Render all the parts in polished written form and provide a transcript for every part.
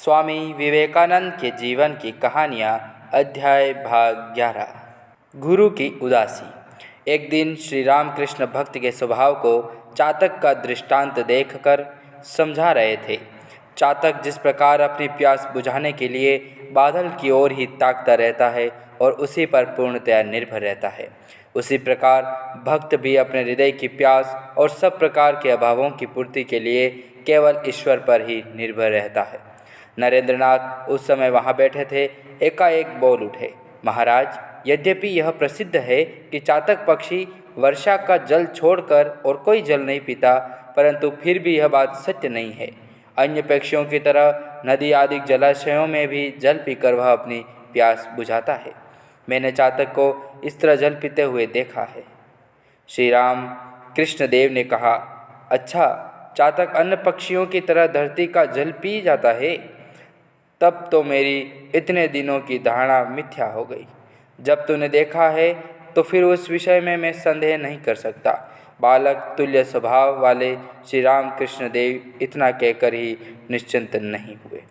स्वामी विवेकानंद के जीवन की कहानियाँ अध्याय भाग 11। गुरु की उदासी। एक दिन श्री रामकृष्ण भक्त के स्वभाव को चातक का दृष्टांत देखकर समझा रहे थे। चातक जिस प्रकार अपनी प्यास बुझाने के लिए बादल की ओर ही ताकता रहता है और उसी पर पूर्णतया निर्भर रहता है, उसी प्रकार भक्त भी अपने हृदय की प्यास और सब प्रकार के अभावों की पूर्ति के लिए केवल ईश्वर पर ही निर्भर रहता है। नरेंद्रनाथ उस समय वहाँ बैठे थे। एकाएक बोल उठे, महाराज, यद्यपि यह प्रसिद्ध है कि चातक पक्षी वर्षा का जल छोड़कर और कोई जल नहीं पीता, परंतु फिर भी यह बात सत्य नहीं है। अन्य पक्षियों की तरह नदी आदि जलाशयों में भी जल पीकर वह अपनी प्यास बुझाता है। मैंने चातक को इस तरह जल पीते हुए देखा है। श्री राम कृष्णदेव ने कहा, अच्छा, चातक अन्य पक्षियों की तरह धरती का जल पी जाता है? तब तो मेरी इतने दिनों की धारणा मिथ्या हो गई। जब तूने देखा है तो फिर उस विषय में मैं संदेह नहीं कर सकता। बालक तुल्य स्वभाव वाले श्री राम कृष्णदेव इतना कहकर ही निश्चिंत नहीं हुए।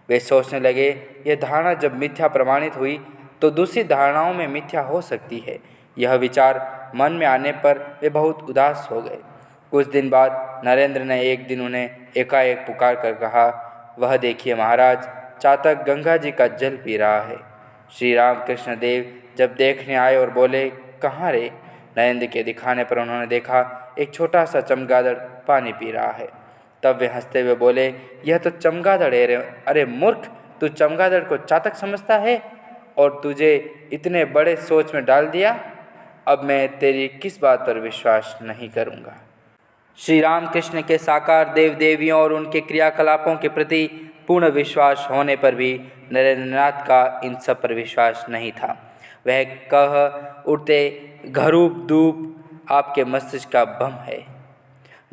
वे सोचने लगे, यह धारणा जब मिथ्या प्रमाणित हुई तो दूसरी धारणाओं में मिथ्या हो सकती है। यह विचार मन में आने पर वे बहुत उदास हो गए। कुछ दिन बाद नरेंद्र ने एक दिन उन्हें एकाएक पुकार कर कहा, वह देखिए महाराज, चातक गंगा जी का जल पी रहा है। श्री रामकृष्ण देव जब देखने आए और बोले, कहाँ रे? नरेंद्र के दिखाने पर उन्होंने देखा एक छोटा सा चमगादड़ पानी पी रहा है। तब वे हंसते हुए बोले, यह तो चमगादड़ है रे। अरे मूर्ख, तू चमगादड़ को चातक समझता है और तुझे इतने बड़े सोच में डाल दिया। अब मैं तेरी किस बात पर विश्वास नहीं करूँगा। श्री रामकृष्ण के साकार देव देवियों और उनके क्रियाकलापों के प्रति पूर्ण विश्वास होने पर भी नरेंद्रनाथ का इन सब पर विश्वास नहीं था। वह कह उठते, घरूप धूप आपके मस्तिष्क का भ्रम है।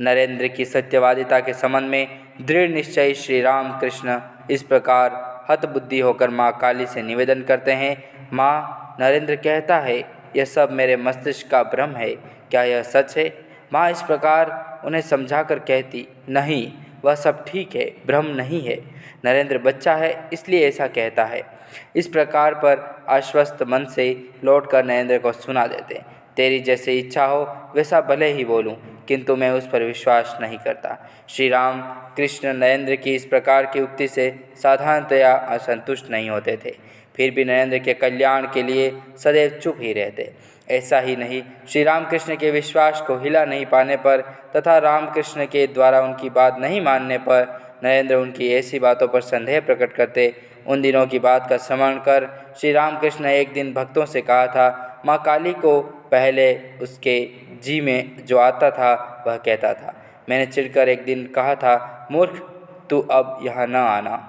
नरेंद्र की सत्यवादिता के संबंध में दृढ़ निश्चयी श्री रामकृष्ण इस प्रकार हतबुद्धि होकर माँ काली से निवेदन करते हैं, माँ, नरेंद्र कहता है यह सब मेरे मस्तिष्क का भ्रम है, क्या यह सच है? माँ इस प्रकार उन्हें समझाकर कहती, नहीं, वह सब ठीक है, भ्रम नहीं है। नरेंद्र बच्चा है इसलिए ऐसा कहता है। इस प्रकार पर आश्वस्त मन से लौटकर नरेंद्र को सुना देते, तेरी जैसी इच्छा हो वैसा भले ही बोलूं, किंतु मैं उस पर विश्वास नहीं करता। श्री राम कृष्ण नरेंद्र की इस प्रकार की उक्ति से साधारणतया असंतुष्ट नहीं होते थे, फिर भी नरेंद्र के कल्याण के लिए सदैव चुप ही रहते। ऐसा ही नहीं, श्री रामकृष्ण के विश्वास को हिला नहीं पाने पर तथा रामकृष्ण के द्वारा उनकी बात नहीं मानने पर नरेंद्र उनकी ऐसी बातों पर संदेह प्रकट करते। उन दिनों की बात का स्मरण कर श्री रामकृष्ण ने एक दिन भक्तों से कहा था, माँ काली को पहले उसके जी में जो आता था वह कहता था। मैंने चिढ़कर एक दिन कहा था, मूर्ख, तू अब यहाँ न आना।